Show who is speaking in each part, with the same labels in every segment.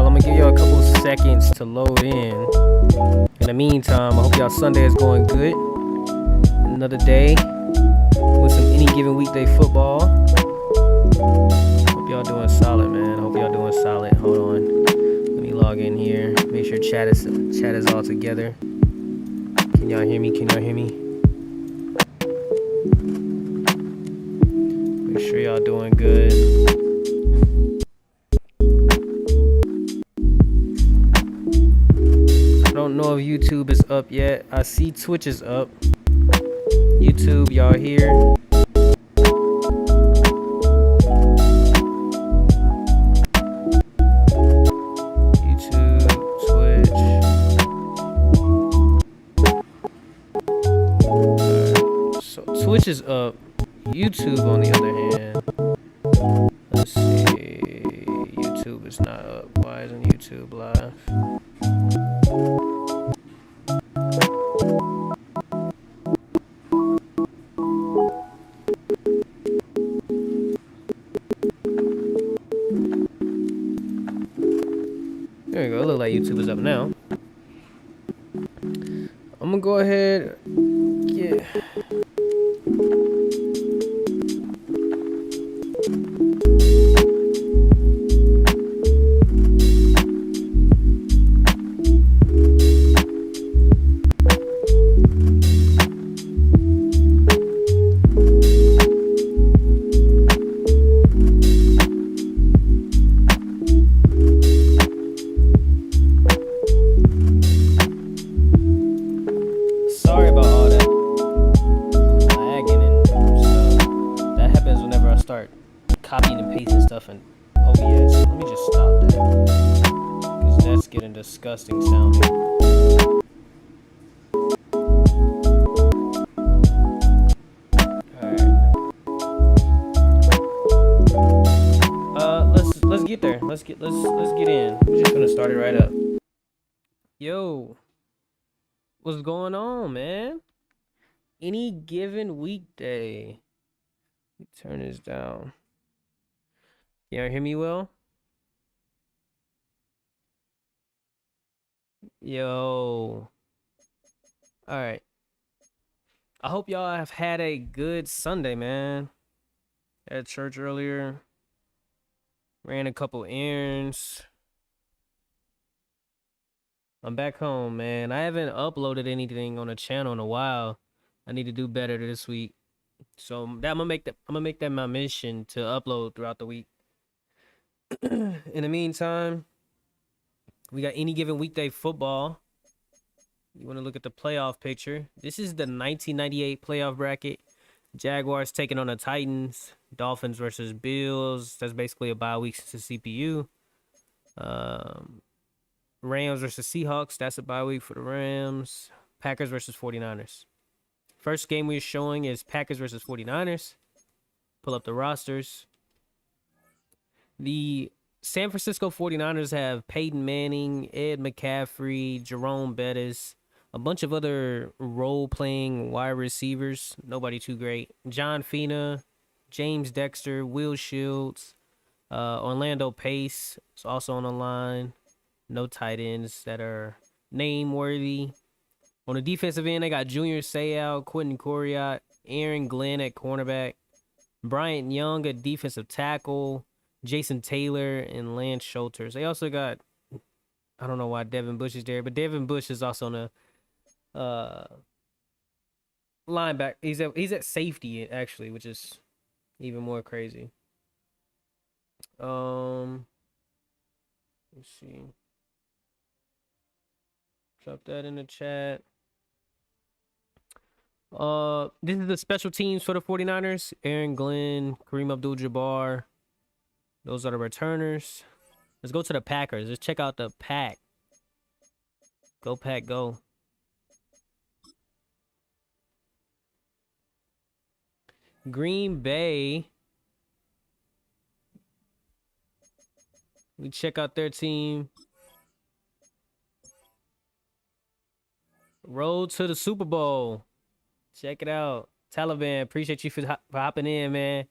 Speaker 1: y'all. I'm gonna give y'all a couple seconds to load in. In the meantime, I hope y'all Sunday is going good. Another day with some any given weekday football. Hope y'all doing solid, man. Hope y'all doing solid. Hold on. Let me log in here. Make sure chat is all together. Can y'all hear me? Make sure y'all doing good. I don't know if YouTube is up yet. I see Twitch is up. YouTube, y'all here? YouTube, Twitch. So Twitch is up. YouTube, on the other hand, let's see. YouTube is not up. Why isn't YouTube live? There we go. It looks like YouTube is up now. I'm gonna go ahead. Yeah. Disgusting sounding. Let's get there. Let's get in. We're just gonna start it right up. Yo, what's going on, man? Any given weekday. Let me turn this down. Can y'all hear me well? Yo. All right. I hope y'all have had a good Sunday, man. At church earlier. Ran a couple errands. I'm back home, man. I haven't uploaded anything on the channel in a while. I need to do better this week. So I'm gonna make that my mission to upload throughout the week. In the meantime, we got any given weekday football. You want to look at the playoff picture. This is the 1998 playoff bracket. Jaguars taking on the Titans. Dolphins versus Bills. That's basically a bye week since the CPU. Rams versus Seahawks. That's a bye week for the Rams. Packers versus 49ers. First game we're showing is Packers versus 49ers. Pull up the rosters. The San Francisco 49ers have Peyton Manning, Ed McCaffrey, Jerome Bettis, a bunch of other role-playing wide receivers. Nobody too great. John Fina, James Dexter, Will Shields, Orlando Pace is also on the line. No tight ends that are name-worthy. On the defensive end, they got Junior Seau, Quentin Coriat, Aaron Glenn at cornerback, Bryant Young at defensive tackle, Jason Taylor and Lance Schulters. They also got, I don't know why Devin Bush is there, but Devin Bush is also on the linebacker. He's at safety actually, which is even more crazy. Let's see. Drop that in the chat. This is the special teams for the 49ers. Aaron Glenn, Kareem Abdul-Jabbar. Those are the returners. Let's go to the Packers. Let's check out the pack. Go Pack, go. Green Bay. We check out their team. Road to the Super Bowl. Check it out. Taliban, appreciate you for hopping in, man.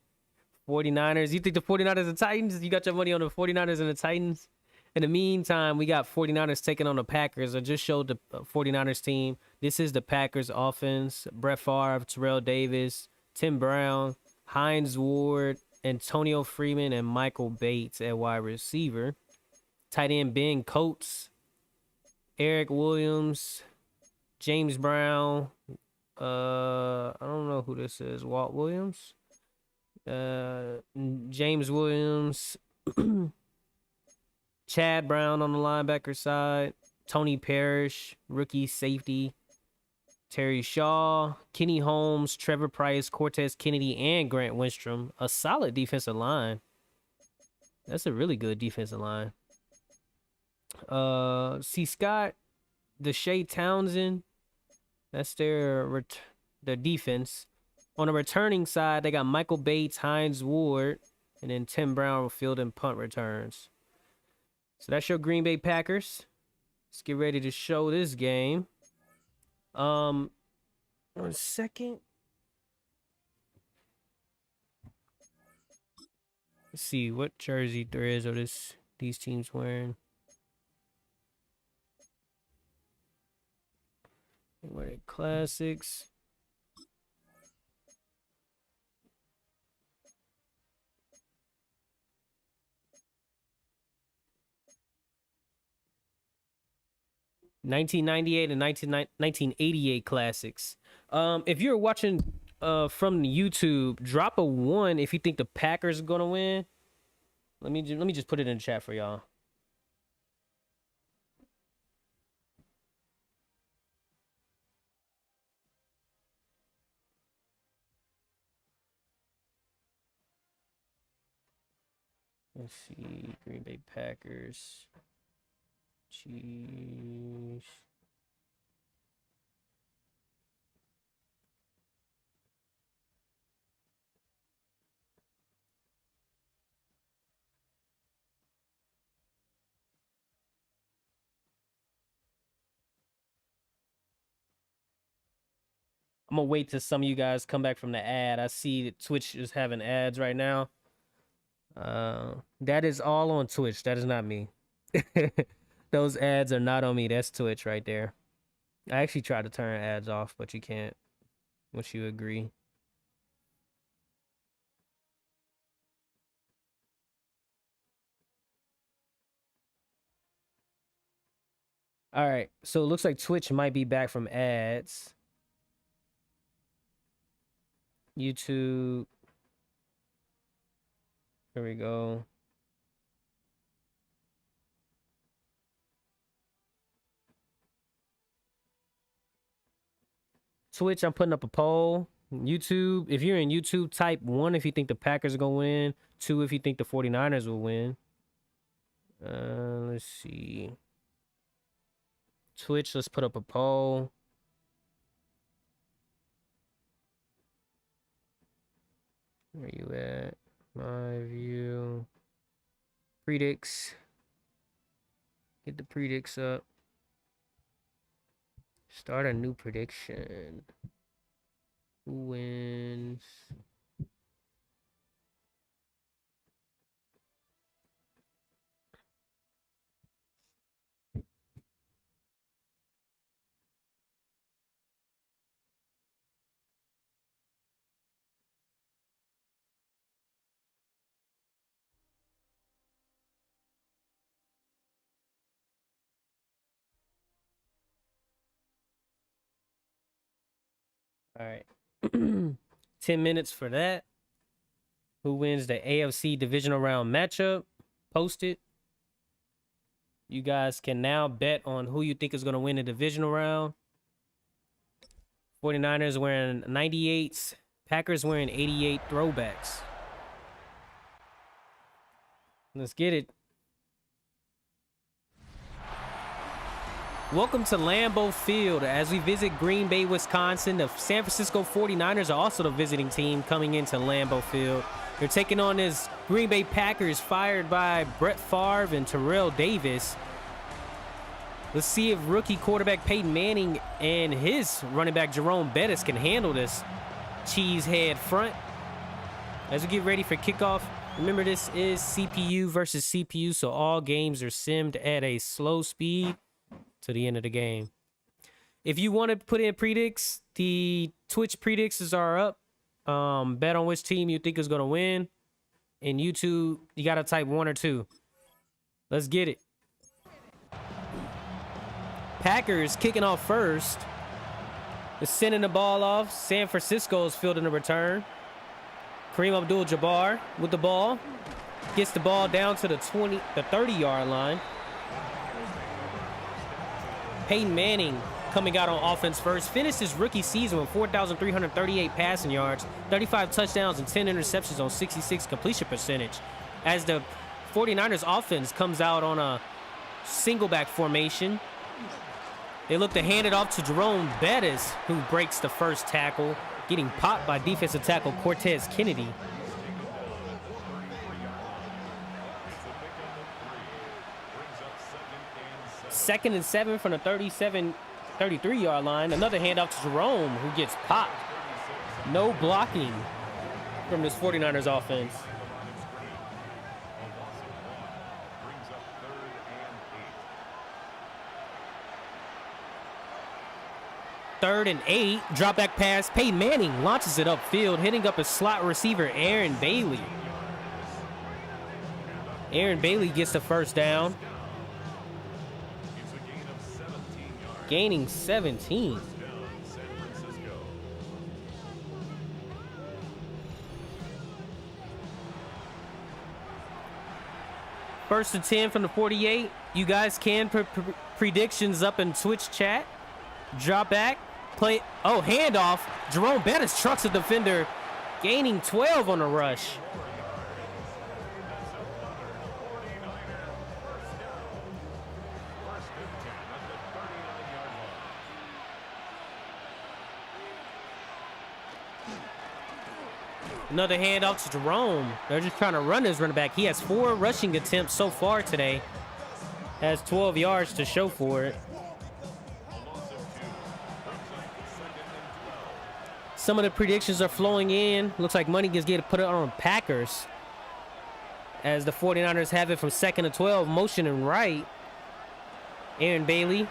Speaker 1: 49ers. You think the 49ers and Titans? You got your money on the 49ers and the Titans? In the meantime, we got 49ers taking on the Packers. I just showed the 49ers team. This is the Packers offense. Brett Favre, Terrell Davis, Tim Brown, Hines Ward, Antonio Freeman, and Michael Bates at wide receiver. Tight end Ben Coates, Eric Williams, James Brown. I don't know who this is. Walt Williams. James Williams. Chad Brown on the linebacker side. Tony Parrish, rookie safety. Terry Shaw, Kenny Holmes, Trevor Price, Cortez Kennedy, and Grant Winstrom. A solid defensive line. That's a really good defensive line. C. Scott, Deshae Townsend. That's their defense. On the returning side, they got Michael Bates, Hines Ward, and then Tim Brown field and punt returns. So that's your Green Bay Packers. Let's get ready to show this game. 1 second. Let's see what jersey there is of these teams wearing. Wear the classics. (1998) and 1988 classics. If you're watching from YouTube, drop a 1 if you think the Packers are gonna win. Let me just put it in the chat for y'all. Let's see, Green Bay Packers. Jeez. I'm gonna wait till some of you guys come back from the ad. I see that Twitch is having ads right now. That is all on Twitch. That is not me. Those ads are not on me. That's Twitch right there. I actually tried to turn ads off, but you can't once you agree. All right, so it looks like Twitch might be back from ads. YouTube. Here we go. Twitch, I'm putting up a poll. YouTube, if you're in YouTube, type 1 if you think the Packers are going to win. 2 if you think the 49ers will win. Let's see. Twitch, let's put up a poll. Where you at? My view. Predicts. Get the predicts up. Start a new prediction. Who wins? All right. 10 minutes for that. Who wins the AFC divisional round matchup? Posted. You guys can now bet on who you think is going to win the divisional round. 49ers wearing 98s. Packers wearing 88 throwbacks. Let's get it. Welcome to Lambeau Field as we visit Green Bay, Wisconsin. The San Francisco 49ers are also the visiting team coming into Lambeau Field. They're taking on this Green Bay Packers fired by Brett Favre and Terrell Davis. Let's see if rookie quarterback Peyton Manning and his running back Jerome Bettis can handle this cheesehead front. As we get ready for kickoff, Remember, this is CPU versus CPU, so all games are simmed at a slow speed to the end of the game. If you want to put in predicts, the Twitch predicts are up. Bet on which team you think is going to win. In YouTube, you got to type 1 or 2. Let's get it. Packers kicking off first. They're sending the ball off. San Francisco is fielding the return. Kareem Abdul-Jabbar with the ball. Gets the ball down to the 30-yard line. Peyton Manning coming out on offense first. Finished his rookie season with 4,338 passing yards, 35 touchdowns, and 10 interceptions on 66 completion percentage. As the 49ers offense comes out on a single back formation, they look to hand it off to Jerome Bettis, who breaks the first tackle, getting popped by defensive tackle Cortez Kennedy. Second and 7 from the 33-yard line. Another handoff to Jerome, who gets popped. No blocking from this 49ers offense. Third and 8, drop back pass. Peyton Manning launches it upfield, hitting up a slot receiver, Aaron Bailey. Aaron Bailey gets the first down. Gaining 17. First and 10 from the 48. You guys can put predictions up in Twitch chat. Drop back. Play. Oh, handoff. Jerome Bettis trucks a defender, gaining 12 on the rush. Another handoff to Jerome. They're just trying to run this running back. He has 4 rushing attempts so far today. Has 12 yards to show for it. Some of the predictions are flowing in. Looks like money gets put on Packers. As the 49ers have it from 2nd to 12. Motion and right. Aaron Bailey.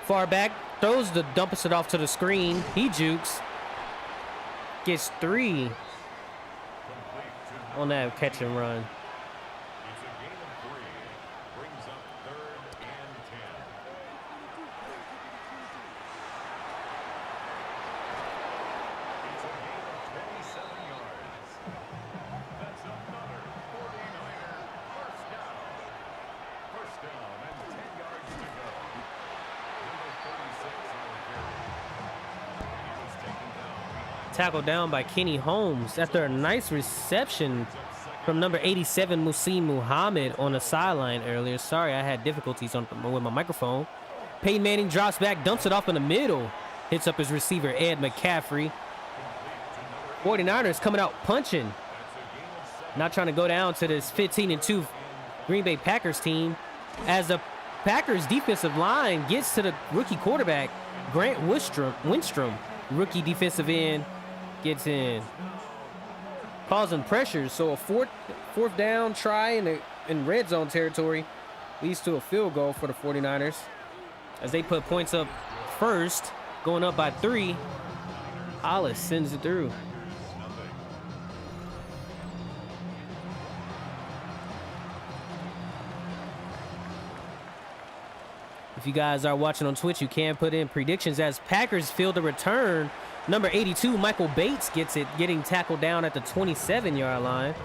Speaker 1: Far back. Dumps it off to the screen. He jukes. Gets 3 on that catch and run. Tackled down by Kenny Holmes after a nice reception from number 87, Muhsin Muhammad, on the sideline earlier. Sorry, I had difficulties with my microphone. Peyton Manning drops back, dumps it off in the middle. Hits up his receiver, Ed McCaffrey. 49ers coming out punching. Not trying to go down to this 15-2 Green Bay Packers team. As the Packers defensive line gets to the rookie quarterback, Grant Winstrom, rookie defensive end, gets in, causing pressure. So a fourth down try in red zone territory leads to a field goal for the 49ers as they put points up first, going up by 3. Hollis sends it through. If you guys are watching on Twitch, you can put in predictions as Packers field the return. Number 82, Michael Bates gets it, getting tackled down at the 27-yard line.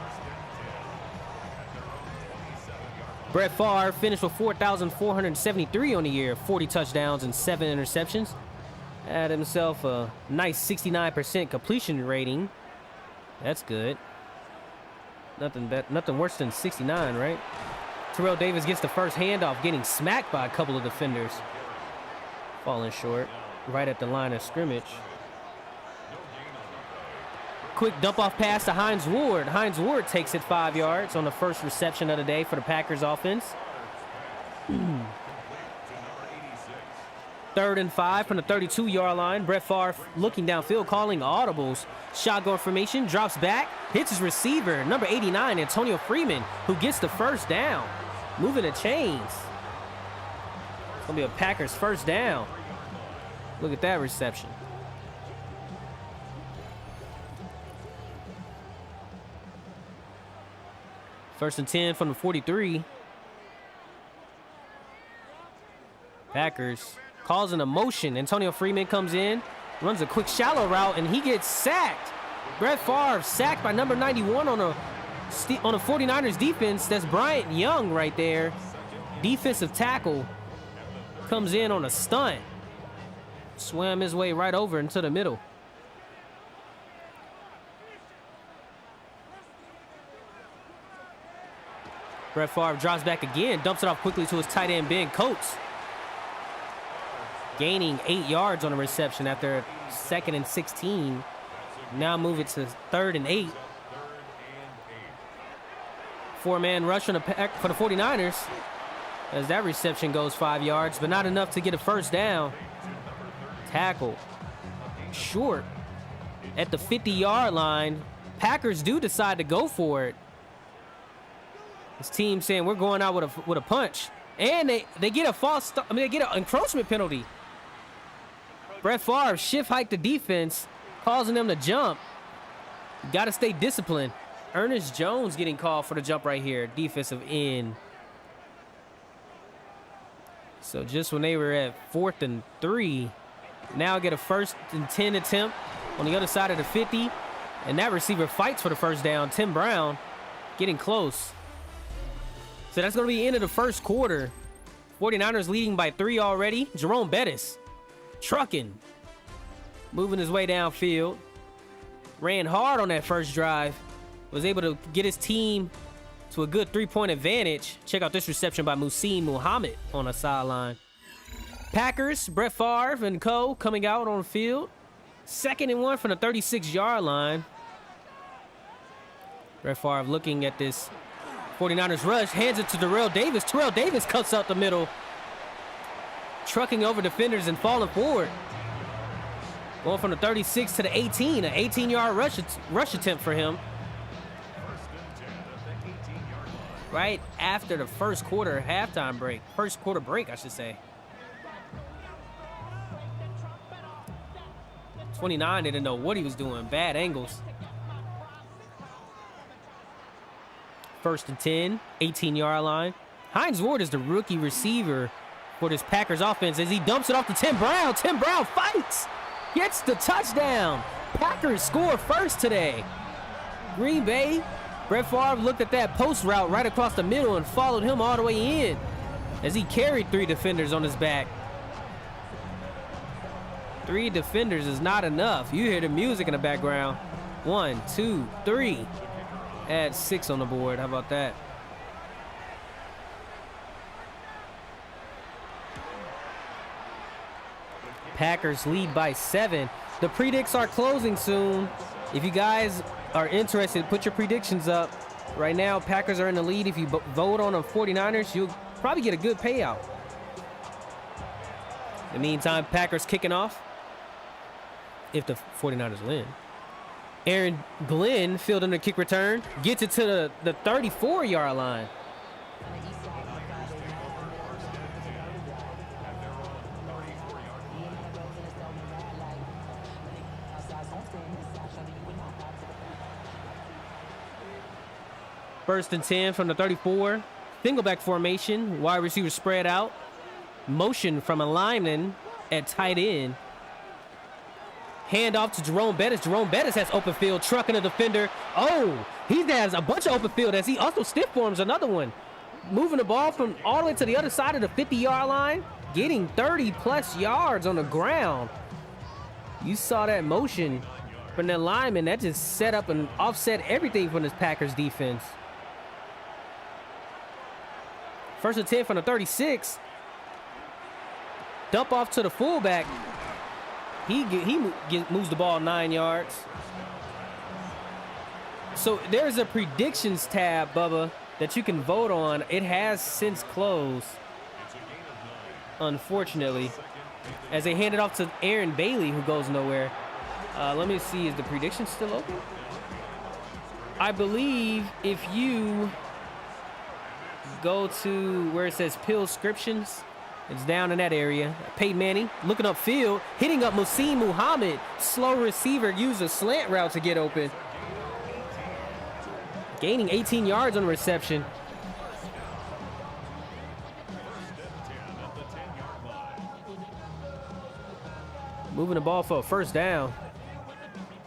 Speaker 1: Brett Favre finished with 4,473 on the year, 40 touchdowns and 7 interceptions. Had himself a nice 69% completion rating. That's good. Nothing worse than 69, right? Terrell Davis gets the first handoff, getting smacked by a couple of defenders. Falling short, right at the line of scrimmage. Quick dump-off pass to Hines Ward. Hines Ward takes it 5 yards on the first reception of the day for the Packers offense. 3rd and 5 from the 32-yard line. Brett Favre looking downfield, calling audibles. Shotgun formation, drops back, hits his receiver, number 89, Antonio Freeman, who gets the first down. Moving the chains. It's going to be a Packers first down. Look at that reception. First and 10 from the 43. Packers causing a motion. Antonio Freeman comes in, runs a quick shallow route, and he gets sacked. Brett Favre sacked by number 91 on a 49ers defense. That's Bryant Young right there. Defensive tackle comes in on a stunt. Swam his way right over into the middle. Brett Favre drops back again, dumps it off quickly to his tight end, Ben Coates. Gaining 8 yards on a reception after 2nd and 16. Now move it to 3rd and 8. 4-man rush for the 49ers as that reception goes 5 yards, but not enough to get a first down. Tackle short at the 50-yard line. Packers do decide to go for it. This team saying we're going out with a punch, and they get they get an encroachment penalty. Brett Favre shift hiked the defense, causing them to jump. Got to stay disciplined. Ernest Jones getting called for the jump right here, defensive end. So just when they were at 4th and 3, now get a 1st and 10 attempt on the other side of the 50, and that receiver fights for the first down. Tim Brown getting close. So that's going to be the end of the first quarter. 49ers leading by 3 already. Jerome Bettis trucking, moving his way downfield. Ran hard on that first drive. Was able to get his team to a good 3-point advantage. Check out this reception by Muhsin Muhammad on the sideline. Packers, Brett Favre and co. coming out on the field. 2nd and 1 from the 36-yard line. Brett Favre looking at this 49ers rush, hands it to Terrell Davis. Terrell Davis cuts out the middle, trucking over defenders and falling forward. Going from the 36 to the 18, an 18-yard rush attempt for him. Right after the first quarter break, I should say. 29 didn't know what he was doing. Bad angles. 1st and 10, 18-yard line. Hines Ward is the rookie receiver for this Packers offense as he dumps it off to Tim Brown. Tim Brown fights, gets the touchdown. Packers score first today. Green Bay, Brett Favre looked at that post route right across the middle and followed him all the way in as he carried 3 defenders on his back. 3 defenders is not enough. You hear the music in the background. 1, 2, 3. Add 6 on the board. How about that? Packers lead by 7. The predicts are closing soon. If you guys are interested, put your predictions up. Right now, Packers are in the lead. If you vote on the 49ers, you'll probably get a good payout. In the meantime, Packers kicking off. If the 49ers win. Aaron Glenn fielding the kick return. Gets it to the 34-yard line. First and 10 from the 34. Singleback formation. Wide receivers spread out. Motion from a lineman at tight end. Hand off to Jerome Bettis. Jerome Bettis has open field, trucking a defender. Oh, he has a bunch of open field as he also stiff forms another one. Moving the ball from all the way to the other side of the 50-yard line, getting 30-plus yards on the ground. You saw that motion from that lineman. That just set up and offset everything from this Packers defense. First and 10 from the 36. Dump off to the fullback. He moves the ball 9 yards. So there's a predictions tab, Bubba, that you can vote on. It has since closed, unfortunately. as they hand it off to Aaron Bailey, who goes nowhere. Let me see, is the prediction still open? I believe if you go to where it says Pillscriptions, it's down in that area. Peyton Manning looking upfield, hitting up Muhsin Muhammad. Slow receiver used a slant route to get open. Gaining 18 yards on the reception. Moving the ball for a first down.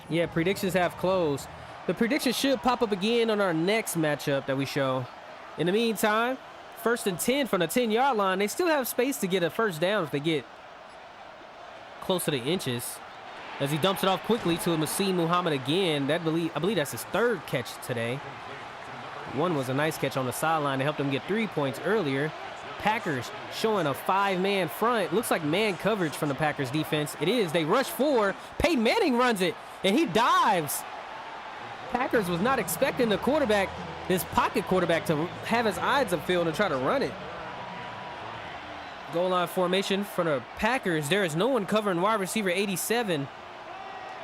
Speaker 1: Yeah, predictions have closed. The prediction should pop up again on our next matchup that we show. In the meantime, 1st and 10 from the 10-yard line. They still have space to get a first down if they get close to the inches. As he dumps it off quickly to Muhsin Muhammad again. I believe that's his 3rd catch today. One was a nice catch on the sideline to help them get 3 points earlier. Packers showing a 5-man front. Looks like man coverage from the Packers defense. It is. They rush 4. Peyton Manning runs it, and he dives. Packers was not expecting the quarterback, this pocket quarterback, to have his eyes upfield and try to run it. Goal line formation for the Packers. There is no one covering wide receiver 87.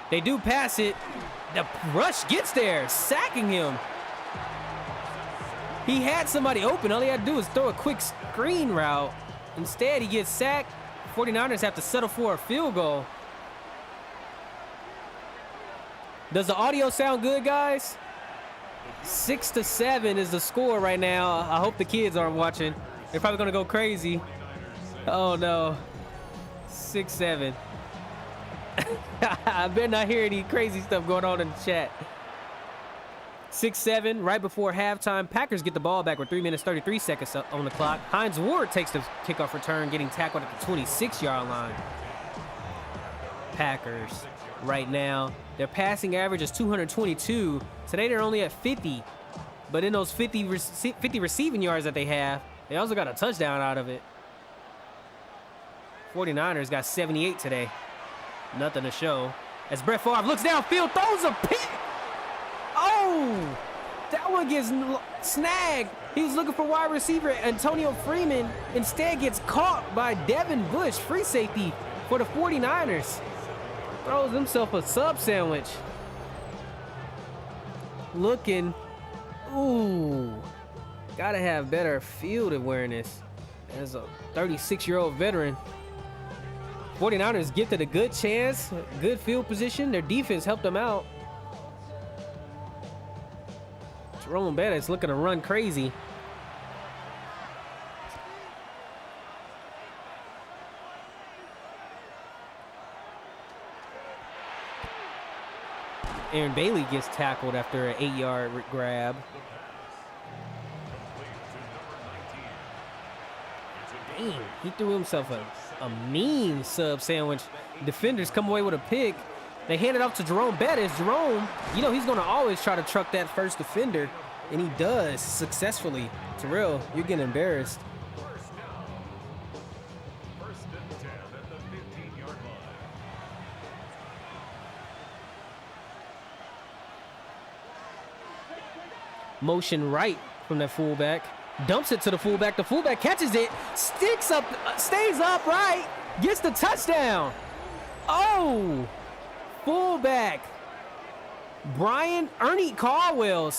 Speaker 1: They do pass it. The rush gets there, sacking him. He had somebody open. All he had to do is throw a quick screen route. Instead, he gets sacked. 49ers have to settle for a field goal. Does the audio sound good, guys? 6-7 is the score right now. I hope the kids aren't watching. They're probably going to go crazy. Oh, no. 6-7. I better not hear any crazy stuff going on in the chat. 6-7, right before halftime. Packers get the ball back with 3 minutes, 33 seconds on the clock. Hines Ward takes the kickoff return, getting tackled at the 26-yard line. Packers, right now, their passing average is 222. Today they're only at 50. But in those 50 receiving yards that they have, they also got a touchdown out of it. 49ers got 78 today. Nothing to show. As Brett Favre looks downfield, throws a pick. Oh, that one gets snagged. He was looking for wide receiver Antonio Freeman. Instead gets caught by Devin Bush, free safety for the 49ers. Throws himself a sub sandwich. Looking, ooh, gotta have better field awareness as a 36-year-old veteran. 49ers gifted a good chance, good field position. Their defense helped them out. Jerome Bettis looking to run crazy. Aaron Bailey gets tackled after an 8-yard grab. Dang, he threw himself a mean sub sandwich. Defenders come away with a pick. They hand it off to Jerome Bettis. Jerome, you know he's going to always try to truck that first defender, and he does successfully. Terrell, you're getting embarrassed.
Speaker 2: First and 10 at the 15-yard line.
Speaker 1: Motion right from that fullback. Dumps it to the fullback. The fullback catches it, sticks up, stays upright, gets the touchdown. Oh, fullback. Ernie Conwell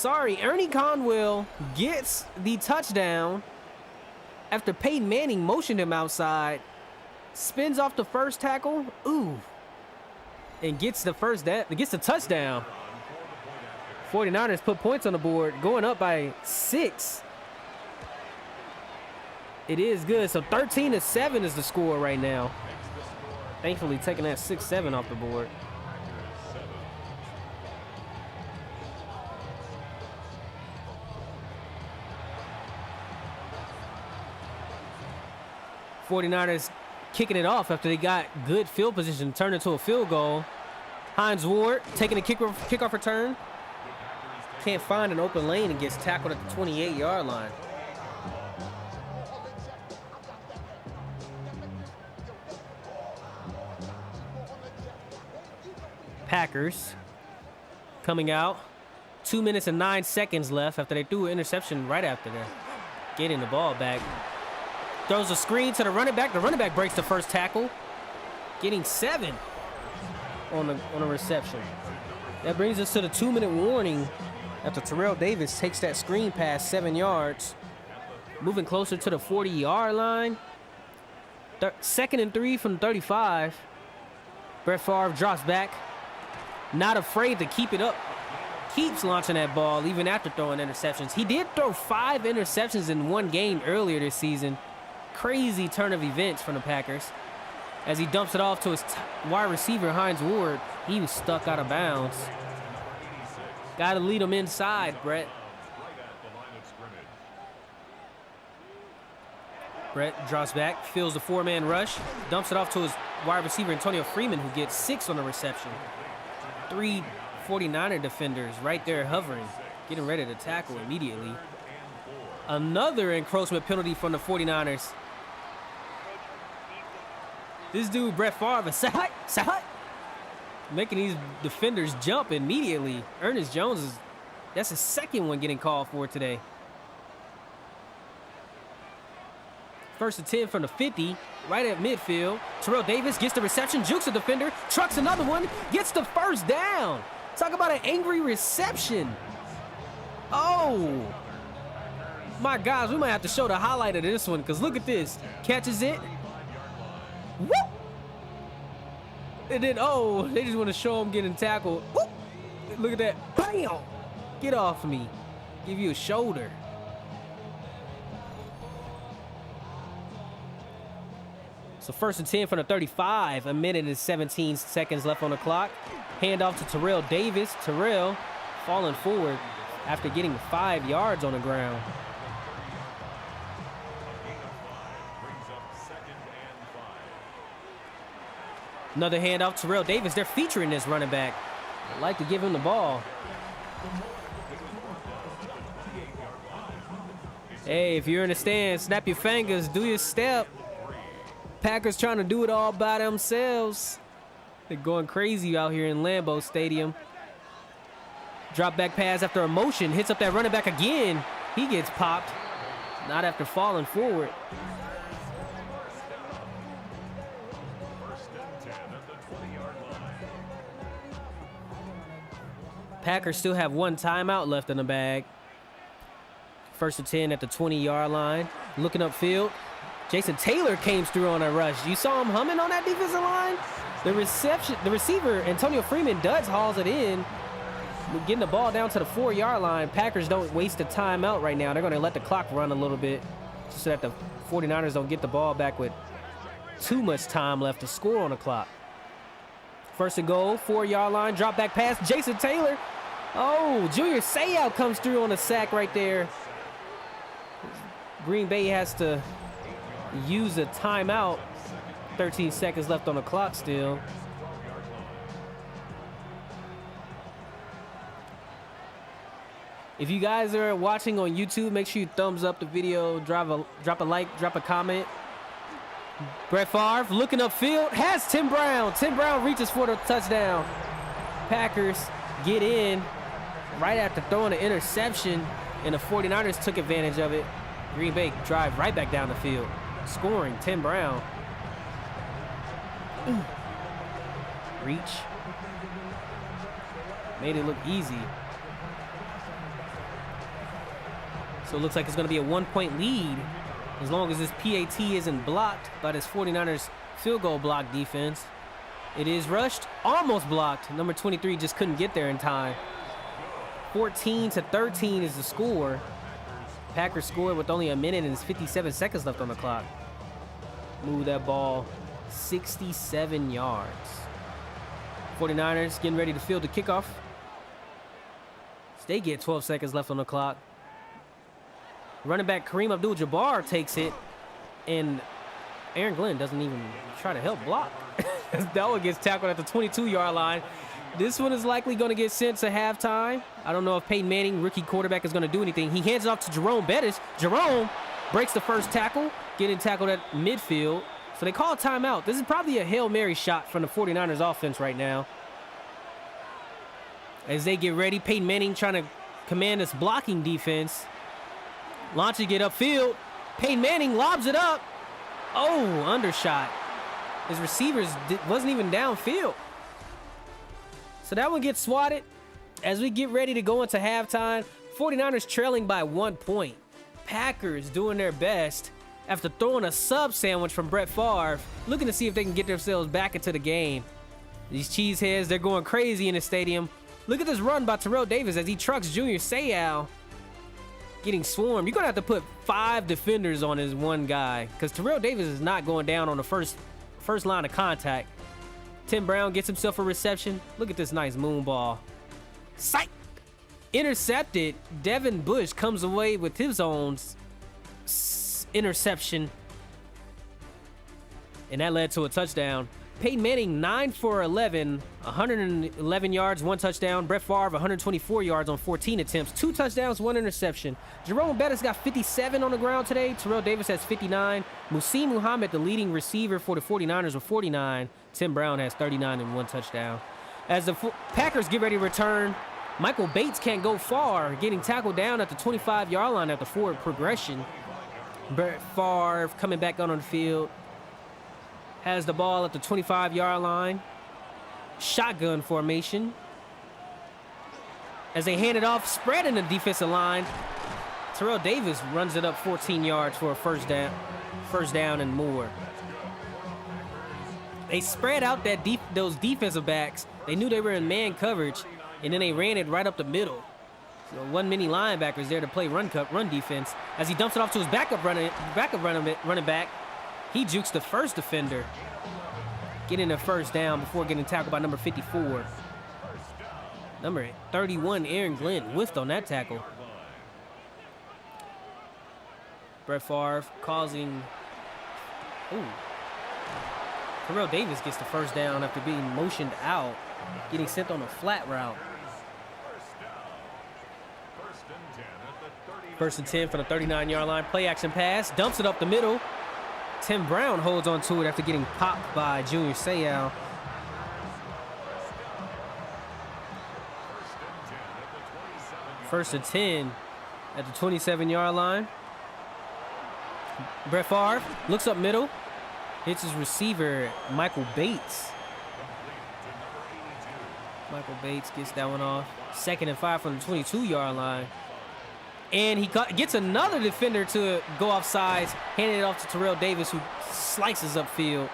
Speaker 1: gets the touchdown after Peyton Manning motioned him outside. Spins off the first tackle. Ooh. And gets the touchdown. 49ers put points on the board, going up by 6. It is good. So 13-7 is the score right now. Thankfully, taking that 6-7 off the board. '49ers kicking it off after they got good field position, turned into a field goal. Hines Ward taking a kickoff return. Can't find an open lane and gets tackled at the 28-yard line. Packers coming out. 2 minutes and 9 seconds left after they threw an interception right after that. Getting the ball back. Throws a screen to the running back. The running back breaks the first tackle. getting 7 on a reception. That brings us to the 2-minute warning after Terrell Davis takes that screen pass 7 yards. Moving closer to the 40-yard line. 2nd and 3 from 35. Brett Favre drops back. Not afraid to keep it up. Keeps launching that ball even after throwing interceptions. He did throw 5 interceptions in one game earlier this season. Crazy turn of events from the Packers. As he dumps it off to his wide receiver, Hines Ward. He was stuck out of bounds. Got to lead him inside, Brett. Brett drops back, fills the 4-man rush, dumps it off to his wide receiver, Antonio Freeman, who gets 6 on the reception. 3 49er defenders right there hovering, getting ready to tackle immediately. Another encroachment penalty from the 49ers. This dude, Brett Favre, making these defenders jump immediately. Ernest Jones, that's his 2nd one getting called for today. 1st and 10 from the 50, right at midfield. Terrell Davis gets the reception, jukes a defender, trucks another one, gets the 1st down. Talk about an angry reception. Oh, my gosh, we might have to show the highlight of this one, because look at this. Catches it. Whoop. And then, oh, they just want to show him getting tackled. Whoop. Look at that. Bam. Get off me. Give you a shoulder. So 1st and 10 from the 35. 1 minute and 17 seconds left on the clock. Handoff to Terrell Davis. Terrell falling forward after getting 5 yards on the ground. Another handoff, Terrell Davis. They're featuring this running back. I'd like to give him the ball. Hey, if you're in the stand, snap your fingers, do your step. Packers trying to do it all by themselves. They're going crazy out here in Lambeau Stadium. Drop back pass after a motion. Hits up that running back again. He gets popped. Not after falling forward. Packers still have 1 timeout left in the bag. 1st and 10 at the 20-yard line. Looking upfield. Jason Taylor came through on a rush. You saw him humming on that defensive line? The receiver, Antonio Freeman, does hauls it in. Getting the ball down to the 4-yard line. Packers don't waste a timeout right now. They're going to let the clock run a little bit so that the 49ers don't get the ball back with too much time left to score on the clock. 1st and goal, 4-yard line, drop back pass, Jason Taylor. Oh, Junior Seau comes through on a sack right there. Green Bay has to use a timeout. 13 seconds left on the clock still. If you guys are watching on YouTube, make sure you thumbs up the video, drop a like, drop a comment. Brett Favre looking upfield, has Tim Brown. Tim Brown reaches for the touchdown. Packers get in right after throwing an interception, and the 49ers took advantage of it. Green Bay drive right back down the field, scoring Tim Brown. Reach. Made it look easy. So it looks like it's going to be a 1-point lead as long as this PAT isn't blocked by this 49ers field goal block defense. It is rushed, almost blocked. Number 23 just couldn't get there in time. 14-13 is the score. Packers scored with only 1 minute and 57 seconds left on the clock. Move that ball 67 yards. 49ers getting ready to field the kickoff. They get 12 seconds left on the clock. Running back Kareem Abdul-Jabbar takes it, and Aaron Glenn doesn't even try to help block. That one gets tackled at the 22-yard line. This one is likely going to get sent to halftime. I don't know if Peyton Manning, rookie quarterback, is going to do anything. He hands it off to Jerome Bettis. Jerome breaks the first tackle, getting tackled at midfield. So they call a timeout. This is probably a Hail Mary shot from the 49ers offense right now. As they get ready, Peyton Manning trying to command this blocking defense. Launching it upfield. Peyton Manning lobs it up. Oh, undershot. His receivers wasn't even downfield. So that one gets swatted. As we get ready to go into halftime, 49ers trailing by 1 point. Packers doing their best after throwing a sub sandwich from Brett Favre, looking to see if they can get themselves back into the game. These cheeseheads, they're going crazy in the stadium. Look at this run by Terrell Davis as he trucks Junior Seau, getting swarmed. You're going to have to put 5 defenders on his one guy because Terrell Davis is not going down on the first line of contact. Tim Brown gets himself a reception. Look at this nice moon ball. Sight! Intercepted. Devin Bush comes away with his own interception. And that led to a touchdown. Peyton Manning, 9 for 11, 111 yards, 1 touchdown. Brett Favre, 124 yards on 14 attempts, 2 touchdowns, 1 interception. Jerome Bettis got 57 on the ground today. Terrell Davis has 59. Muhsin Muhammad, the leading receiver for the 49ers, with 49. Tim Brown has 39 and 1 touchdown. As the Packers get ready to return, Michael Bates can't go far, getting tackled down at the 25-yard line after forward progression. Brett Favre coming back on the field. Has the ball at the 25-yard line. Shotgun formation. As they hand it off, spread in the defensive line. Terrell Davis runs it up 14 yards for a first down and more. They spread out those defensive backs. They knew they were in man coverage, and then they ran it right up the middle. So one mini linebacker is there to play run defense. As he dumps it off to his backup running back. He jukes the first defender, getting a first down before getting tackled by number 54. Number 31, Aaron Glenn, whiffed on that tackle. Brett Favre causing... Ooh. Terrell Davis gets the first down after being motioned out, getting sent on a flat route. First and 10 for the 39-yard line. Play action pass, dumps it up the middle. Tim Brown holds on to it after getting popped by Junior Seau. First and 10 at the 27-yard line. Brett Favre looks up middle, hits his receiver, Michael Bates. Michael Bates gets that one off. 2nd and 5 from the 22-yard line. And he gets another defender to go off sides, handing it off to Terrell Davis, who slices upfield,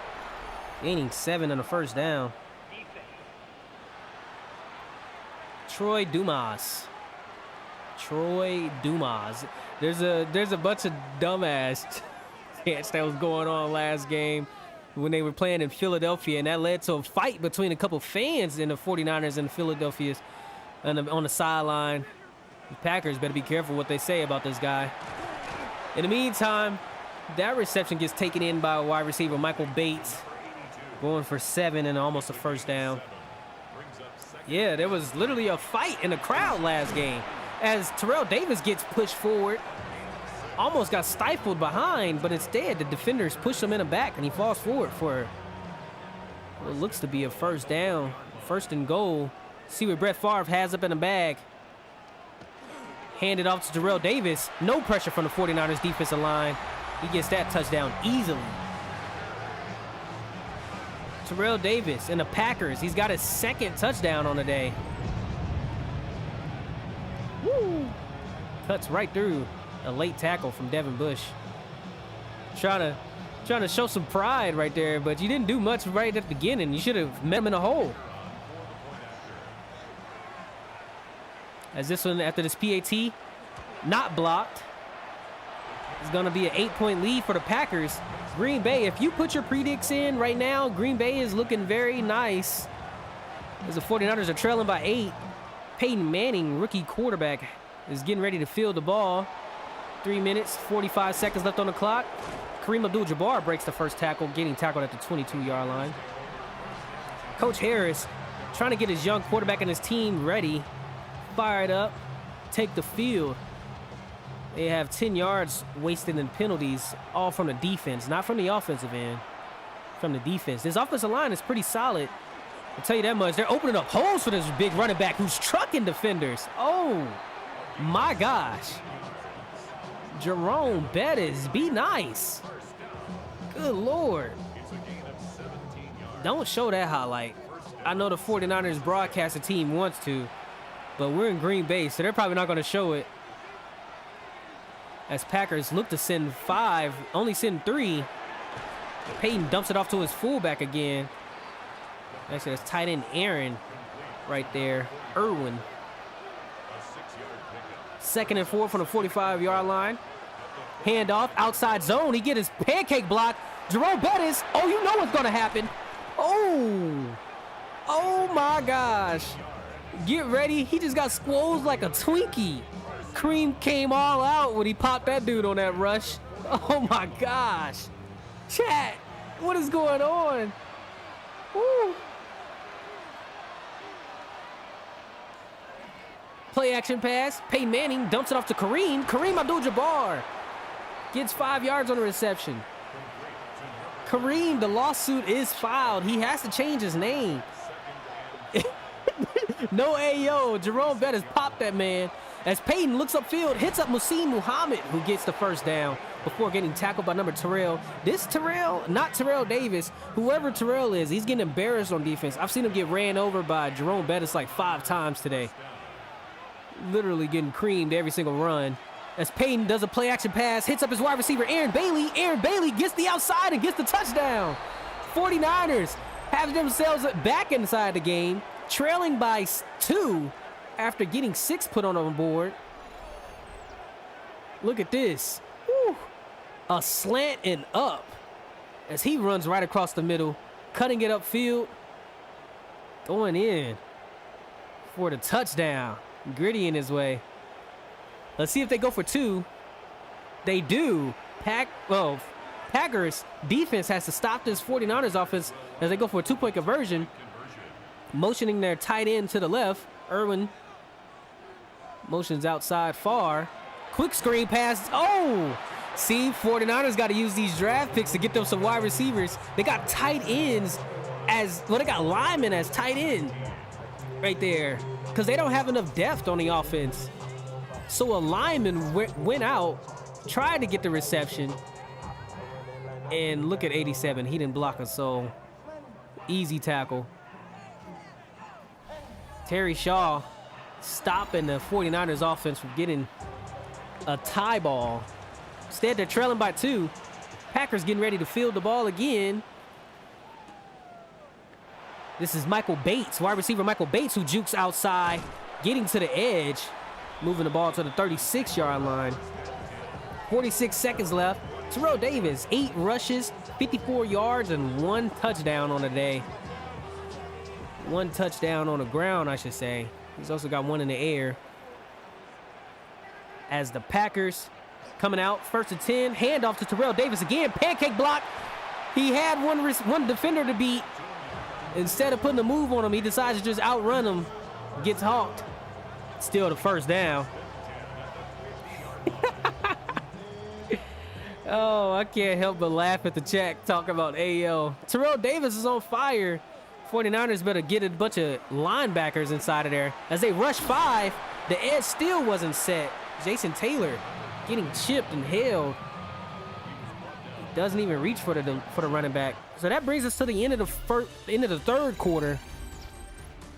Speaker 1: gaining 7 on the first down. Troy Dumas. There's a bunch of dumbass chants that was going on last game when they were playing in Philadelphia, and that led to a fight between a couple fans in the 49ers and Philadelphia's on the sideline. The Packers better be careful what they say about this guy. In the meantime, that reception gets taken in by wide receiver Michael Bates, going for 7 and almost a first down. Yeah, there was literally a fight in the crowd last game as Terrell Davis gets pushed forward, almost got stifled behind, but instead the defenders push him in the back and he falls forward for what looks to be a first down, 1st and goal. See what Brett Favre has up in the bag. Handed off to Terrell Davis. No pressure from the 49ers defensive line. He gets that touchdown easily. Terrell Davis and the Packers. He's got his 2nd touchdown on the day. Woo! Cuts right through a late tackle from Devin Bush. Trying to show some pride right there, but you didn't do much right at the beginning. You should have met him in a hole. As this one, after this PAT, not blocked, it's going to be an 8-point lead for the Packers. Green Bay, if you put your predicts in right now, Green Bay is looking very nice. As the 49ers are trailing by 8. Peyton Manning, rookie quarterback, is getting ready to field the ball. 3 minutes, 45 seconds left on the clock. Kareem Abdul-Jabbar breaks the first tackle, getting tackled at the 22-yard line. Coach Harris trying to get his young quarterback and his team ready. Fire it up, take the field. They have 10 yards wasted in penalties, all from the defense, not from the offensive end, from the defense. This offensive line is pretty solid. I'll tell you that much. They're opening up holes for this big running back who's trucking defenders. Oh, my gosh. Jerome Bettis, be nice. Good Lord. Don't show that highlight. I know the 49ers broadcasting team wants to, but we're in Green Bay, so they're probably not going to show it. As Packers look to send 5, only send 3. Peyton dumps it off to his fullback again. Actually, that's tight end Aaron right there. Irwin. 2nd and 4 from the 45-yard line. Handoff, outside zone. He get his pancake block. Jerome Bettis. Oh, you know what's going to happen. Oh my gosh. Get ready. He just got squoze like a Twinkie. Cream came all out when he popped that dude on that rush. Oh my gosh. Chat, what is going on? Woo. Play action pass. Peyton Manning dumps it off to Kareem. Kareem Abdul-Jabbar gets 5 yards on the reception. Kareem, the lawsuit is filed. He has to change his name. No AO. Jerome Bettis popped that man. As Peyton looks upfield, hits up Muhsin Muhammad, who gets the first down before getting tackled by number Terrell. This Terrell, not Terrell Davis, whoever Terrell is, he's getting embarrassed on defense. I've seen him get ran over by Jerome Bettis like 5 times today. Literally getting creamed every single run. As Peyton does a play action pass, hits up his wide receiver, Aaron Bailey. Aaron Bailey gets the outside and gets the touchdown. 49ers have themselves back inside the game, trailing by 2 after getting 6 put on board. Look at this. Woo. A slant and up as he runs right across the middle, cutting it upfield, going in for the touchdown. Gritty in his way. Let's see if they go for 2. They do. Packers defense has to stop this 49ers offense as they go for a 2-point conversion. Motioning their tight end to the left. Irwin motions outside far. Quick screen pass. Oh! See, 49ers got to use these draft picks to get them some wide receivers. They got tight ends they got linemen as tight end right there because they don't have enough depth on the offense. So a lineman went out, tried to get the reception, and look at 87. He didn't block a soul. Easy tackle. Terry Shaw stopping the 49ers offense from getting a tie ball. Instead, they're trailing by 2. Packers getting ready to field the ball again. This is Michael Bates, wide receiver Michael Bates, who jukes outside, getting to the edge, moving the ball to the 36-yard line. 46 seconds left. Terrell Davis, 8 rushes, 54 yards, and 1 touchdown on the day. 1 touchdown on the ground, I should say. He's also got 1 in the air. As the Packers coming out, 1st and 10, handoff to Terrell Davis again, pancake block. He had one defender to beat. Instead of putting a move on him, he decides to just outrun him. Gets hawked. Still the first down. Oh, I can't help but laugh at the chat talking about AO. Terrell Davis is on fire. 49ers better get a bunch of linebackers inside of there. As they rush 5, the edge still wasn't set. Jason Taylor getting chipped and held. Doesn't even reach for the running back. So that brings us to the end of the third quarter.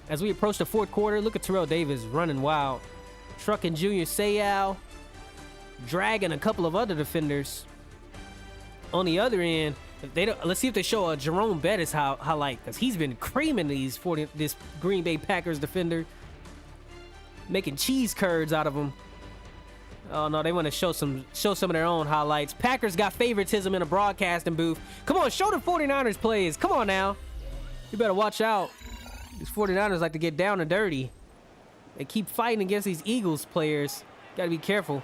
Speaker 1: As we approach the fourth quarter, look at Terrell Davis running wild. Trucking Junior Seau, dragging a couple of other defenders. On the other end, let's see if they show a Jerome Bettis highlight, because he's been creaming this Green Bay Packers defender, making cheese curds out of him. Oh no, they want to show some of their own highlights. Packers got favoritism in a broadcasting booth. Come on, show the 49ers plays. Come on now. You better watch out. These 49ers like to get down and dirty. They keep fighting against these Eagles players. Got to be careful.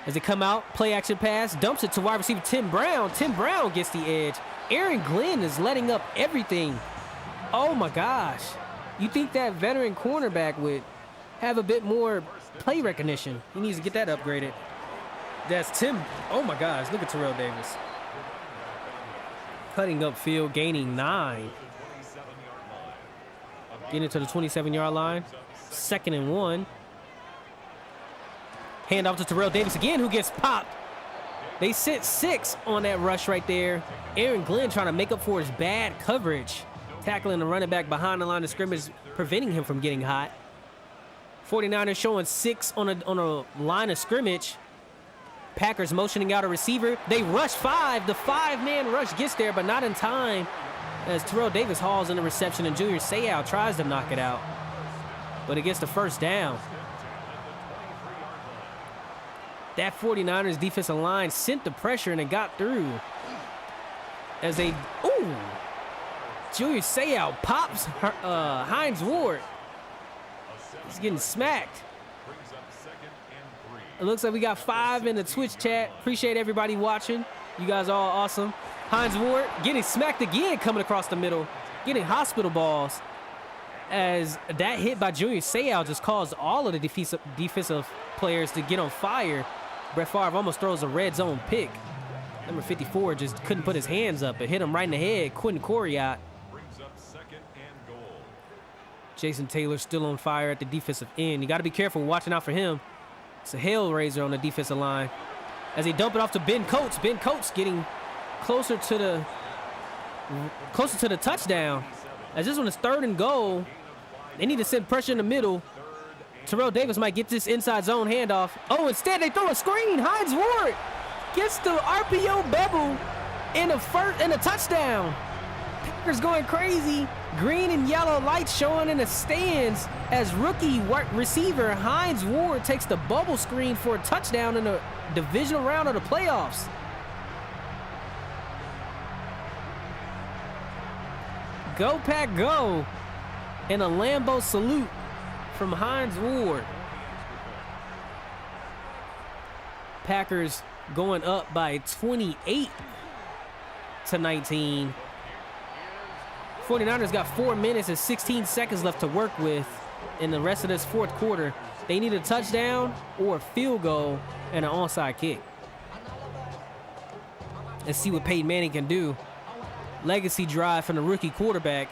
Speaker 1: As they come out, play action pass, dumps it to wide receiver Tim Brown. Tim Brown gets the edge. Aaron Glenn is letting up everything. Oh my gosh. You think that veteran cornerback would have a bit more play recognition? He needs to get that upgraded. That's Tim. Oh my gosh, look at Terrell Davis. Cutting upfield, gaining 9. Getting to the 27-yard line. 2nd and 1. Hand off to Terrell Davis again, who gets popped. They sent 6 on that rush right there. Aaron Glenn trying to make up for his bad coverage. Tackling the running back behind the line of scrimmage, preventing him from getting hot. 49ers showing 6 on a line of scrimmage. Packers motioning out a receiver. They rush 5. The 5-man rush gets there, but not in time, as Terrell Davis hauls in the reception and Junior Seau tries to knock it out. But it gets the first down. That 49ers defensive line sent the pressure and it got through. As they, Junior Seau pops Hines Ward. He's getting smacked. It looks like we got 5 in the Twitch chat. Appreciate everybody watching. You guys are all awesome. Hines Ward getting smacked again coming across the middle. Getting hospital balls. As that hit by Junior Seau just caused all of the defensive players to get on fire. Brett Favre almost throws a red zone pick. Number 54 just couldn't put his hands up. It hit him right in the head. Quentin Coriat. Jason Taylor still on fire at the defensive end. You got to be careful watching out for him. It's a hellraiser on the defensive line. As they dump it off to Ben Coates. Ben Coates getting closer to the touchdown. As this one is 3rd and goal. They need to send pressure in the middle. Terrell Davis might get this inside zone handoff. Oh, instead they throw a screen. Hines Ward gets the RPO bevel in a touchdown. Packers going crazy. Green and yellow lights showing in the stands as rookie receiver Hines Ward takes the bubble screen for a touchdown in the divisional round of the playoffs. Go Pack Go. And a Lambeau salute from Hines Ward. Packers going up by 28 to 19. 49ers got 4 minutes and 16 seconds left to work with in the rest of this 4th quarter. They need a touchdown or a field goal and an onside kick. Let's see what Peyton Manning can do. Legacy drive from the rookie quarterback.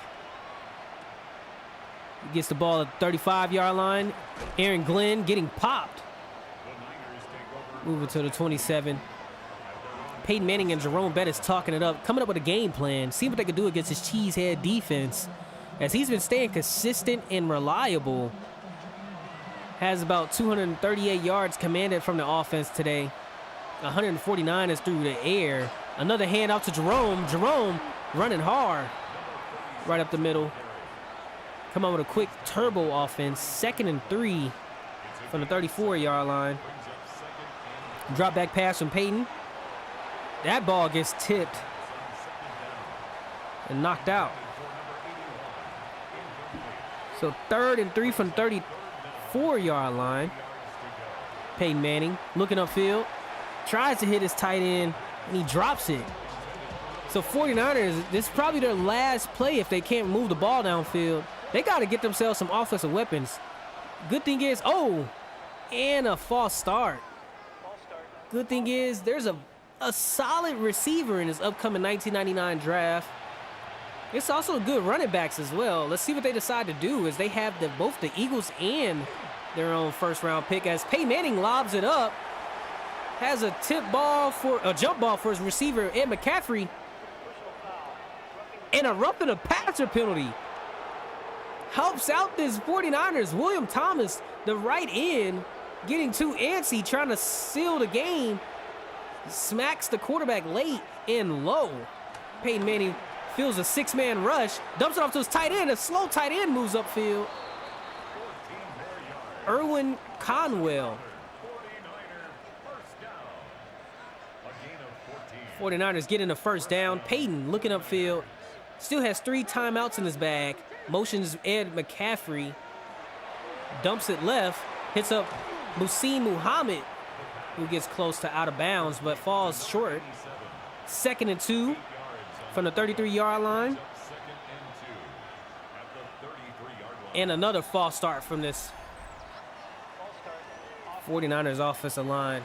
Speaker 1: He gets the ball at the 35-yard line. Aaron Glenn getting popped. Moving to the 27. Peyton Manning and Jerome Bettis talking it up, coming up with a game plan, see what they can do against his cheesehead defense. As he's been staying consistent and reliable. Has about 238 yards commanded from the offense today. 149 is through the air. Another hand out to Jerome. Jerome running hard. Right up the middle. Come on with a quick turbo offense. 2nd and 3 from the 34-yard line. Drop back pass from Peyton. That ball gets tipped and knocked out. So 3rd and 3 from the 34-yard line. Peyton Manning looking upfield. Tries to hit his tight end and he drops it. So 49ers, this is probably their last play if they can't move the ball downfield. They got to get themselves some offensive weapons. Good thing is, and a false start. Good thing is, there's a solid receiver in this upcoming 1999 draft. It's also good running backs as well. Let's see what they decide to do as they have both the Eagles and their own 1st-round pick. As Peyton Manning lobs it up, has a jump ball for his receiver, Ed McCaffrey, and a roughing the passer penalty. Helps out this 49ers. William Thomas, the right end, getting too antsy, trying to seal the game. Smacks the quarterback late and low. Peyton Manning feels a 6-man rush, dumps it off to his tight end. A slow tight end moves upfield. Erwin Conwell. 49ers getting the 1st down. Peyton looking upfield. Still has 3 timeouts in his bag. Motions Ed McCaffrey. Dumps it left. Hits up Muhsin Muhammad, who gets close to out of bounds but falls short. 2nd and 2 from the 33-yard line. And another false start from this 49ers offensive line.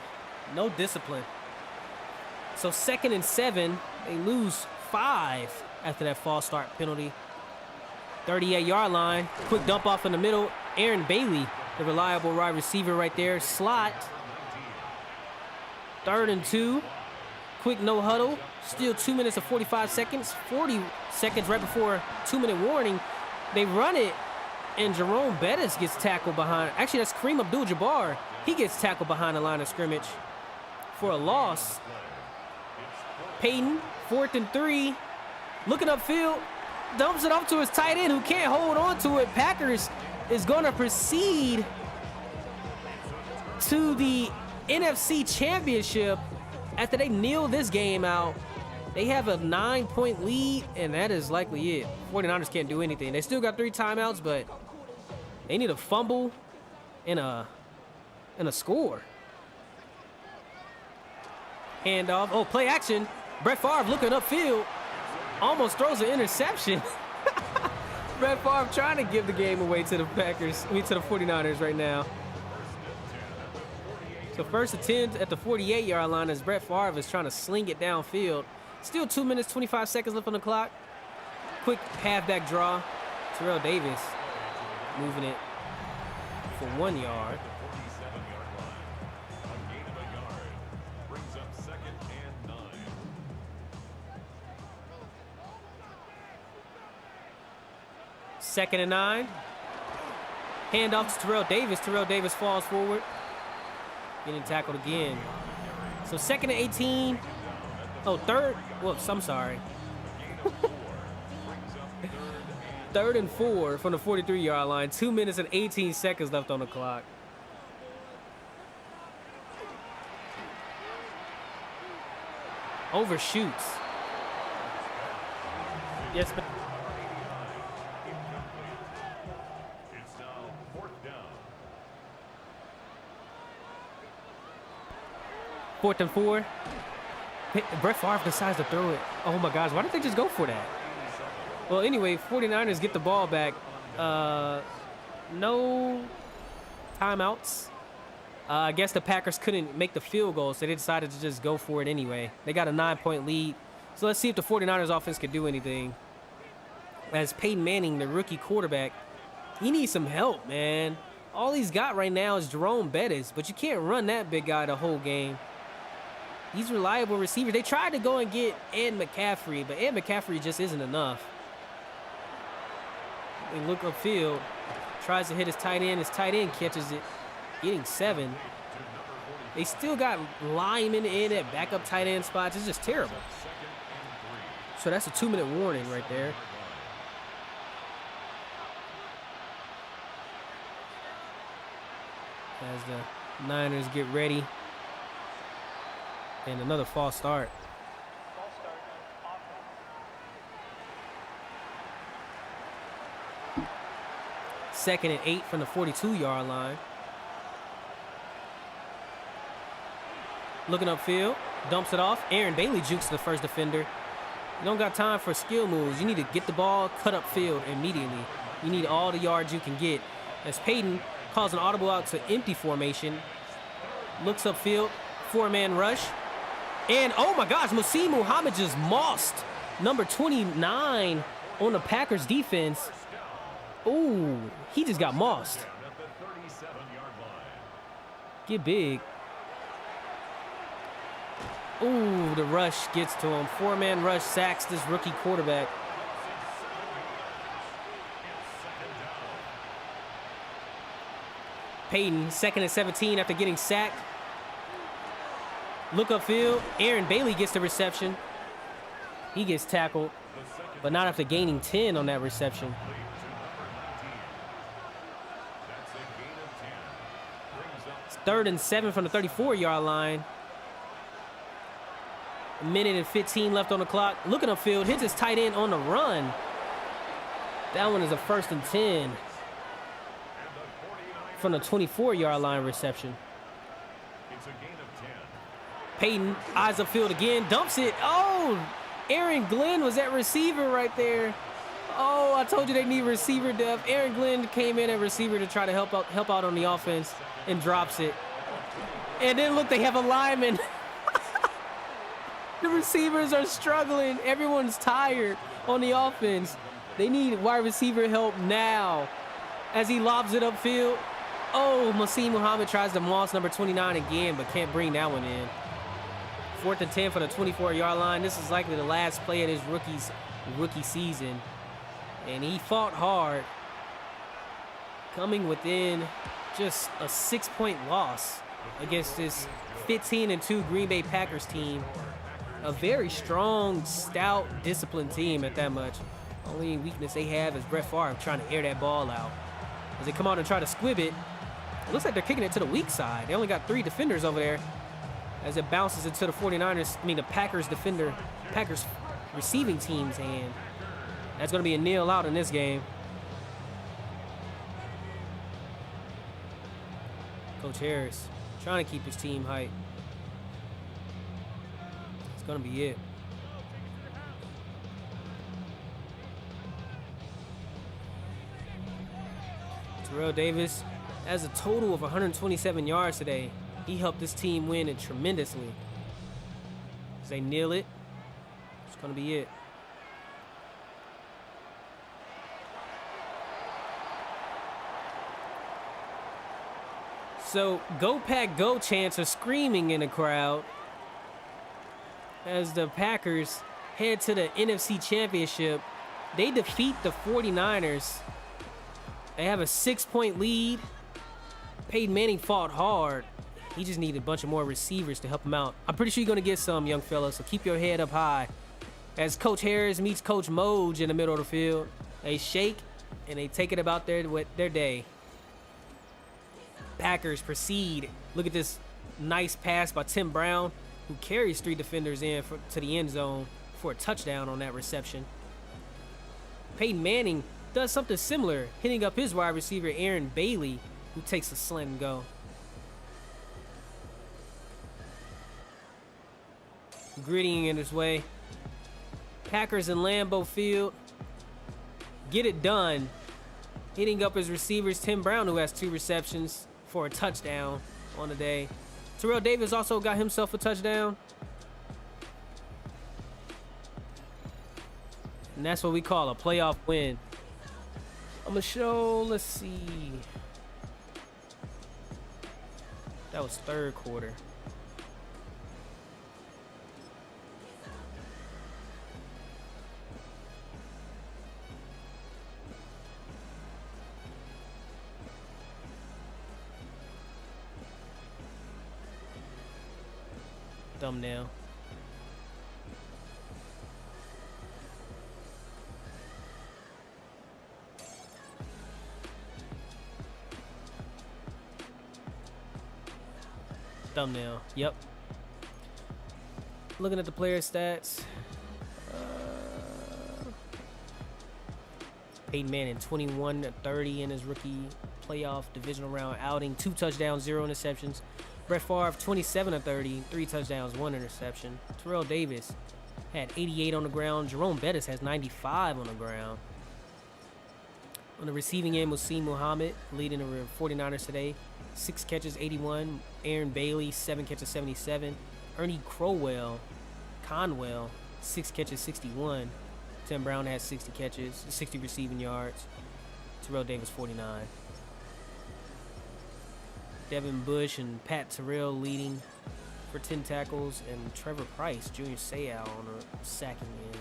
Speaker 1: No discipline. So 2nd and 7, they lose 5 after that false start penalty. 38-yard line, quick dump off in the middle. Aaron Bailey, the reliable wide receiver right there. Slot. 3rd and 2 quick no huddle. Still 2 minutes and 45 seconds. 40 seconds right before 2-minute warning. They run it, and Jerome Bettis gets tackled behind. Actually, that's Kareem Abdul-Jabbar. He gets tackled behind the line of scrimmage for a loss. Peyton, 4th and 3. Looking upfield. Dumps it off to his tight end who can't hold on to it. Packers is going to proceed to the NFC Championship after they kneel this game out. They have a 9-point lead, and that is likely it. 49ers can't do anything. They still got 3 timeouts, but they need a fumble and a score. Handoff. Oh, play action. Brett Favre looking upfield. Almost throws an interception. Brett Favre trying to give the game away to the Packers. To the 49ers right now. So 1st and 10 at the 48-yard line as Brett Favre is trying to sling it downfield. Still 2 minutes, 25 seconds left on the clock. Quick halfback draw. Terrell Davis moving it for 1 yard. Second and 9. Handoff to Terrell Davis. Terrell Davis falls forward. Getting tackled again. So 2nd and 18. Oh, third. Whoops, I'm sorry. 3rd and 4 from the 43-yard line. 2 minutes and 18 seconds left on the clock. Overshoots. Yes, but
Speaker 2: It's now 4th down.
Speaker 1: 4th and 4. Brett Favre decides to throw it. Oh my gosh, why didn't they just go for that? Well, anyway, 49ers get the ball back. No timeouts. I guess the Packers couldn't make the field goal, so they decided to just go for it anyway. They got a 9-point lead. So let's see if the 49ers offense can do anything. As Peyton Manning, the rookie quarterback, he needs some help, man. All he's got right now is Jerome Bettis, but you can't run that big guy the whole game. These reliable receivers. They tried to go and get Ed McCaffrey, but Ed McCaffrey just isn't enough. They look upfield. Tries to hit his tight end. His tight end catches it, getting 7. They still got linemen in at backup tight end spots. It's just terrible. So that's a 2-minute warning right there. As the Niners get ready. And another false start. 2nd and 8 from the 42-yard line. Looking upfield, dumps it off. Aaron Bailey jukes the first defender. You don't got time for skill moves. You need to get the ball, cut upfield immediately. You need all the yards you can get. As Peyton calls an audible out to empty formation. Looks upfield, 4-man rush. And, oh my gosh, Muhsin Muhammad just mossed number 29 on the Packers defense. Ooh, he just got mossed. Get big. Ooh, the rush gets to him. 4-man rush sacks this rookie quarterback. Peyton, 2nd and 17 after getting sacked. Look upfield. Aaron Bailey gets the reception. He gets tackled, but not after gaining 10 on that reception. It's 3rd and 7 from the 34-yard line. A minute and 15 left on the clock. Looking upfield, hits his tight end on the run. That one is a 1st and 10 from the 24-yard line reception. Peyton eyes upfield again, dumps it. Oh, Aaron Glenn was at receiver right there. Oh, I told you they need receiver depth. Aaron Glenn came in at receiver to try to help out on the offense and drops it. And then look, they have a lineman. The receivers are struggling. Everyone's tired on the offense. They need wide receiver help now. As he lobs it upfield. Oh, Muhsin Muhammad tries to moss number 29 again, but can't bring that one in. 4th and 10 for the 24-yard line. This is likely the last play of his rookie season. And he fought hard, coming within just a 6-point loss against this 15-2 Green Bay Packers team. A very strong, stout, disciplined team at that much. Only weakness they have is Brett Favre trying to air that ball out. As they come out and try to squib it, it looks like they're kicking it to the weak side. They only got 3 defenders over there. As it bounces into the the Packers receiving team's hand. That's going to be a kneel out in this game. Coach Harris trying to keep his team hype. It's going to be it. Terrell Davis has a total of 127 yards today. He helped this team win it tremendously. As they kneel it, it's going to be it. So, Go Pack Go chants are screaming in the crowd as the Packers head to the NFC Championship. They defeat the 49ers. They have a 6-point lead. Peyton Manning fought hard. He just needed a bunch of more receivers to help him out. I'm pretty sure you're going to get some, young fella, so keep your head up high. As Coach Harris meets Coach Moj in the middle of the field, they shake and they take it about their day. Packers proceed. Look at this nice pass by Tim Brown, who carries 3 defenders in to the end zone for a touchdown on that reception. Peyton Manning does something similar, hitting up his wide receiver, Aaron Bailey, who takes a slant and go. Grittying in his way. Packers in Lambeau Field get it done. Hitting up his receivers, Tim Brown, who has 2 receptions for a touchdown on the day. Terrell Davis also got himself a touchdown. And that's what we call a playoff win. I'm going to show, let's see. That was 3rd quarter. Thumbnail. Thumbnail. Yep. Looking at the player stats. Peyton Manning 21-30 in his rookie playoff divisional round outing. 2 touchdowns, 0 interceptions. Brett Favre 27-30, 3 touchdowns, 1 interception. Terrell Davis had 88 on the ground. Jerome Bettis has 95 on the ground. On the receiving end, Muhsin Muhammad leading the 49ers today. 6 catches, 81. Aaron Bailey, 7 catches, 77. Ernie Conwell, 6 catches, 61. Tim Brown has 60 catches, 60 receiving yards. Terrell Davis, 49. Devin Bush and Pat Terrell leading for 10 tackles, and Trevor Price, Junior Seau on a sacking end.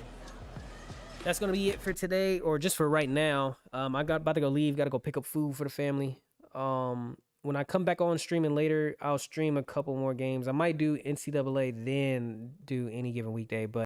Speaker 1: That's going to be it for today, or just for right now. About to go leave, got to go pick up food for the family. When I come back on streaming later, I'll stream a couple more games. I might do NCAA, then do any given weekday, but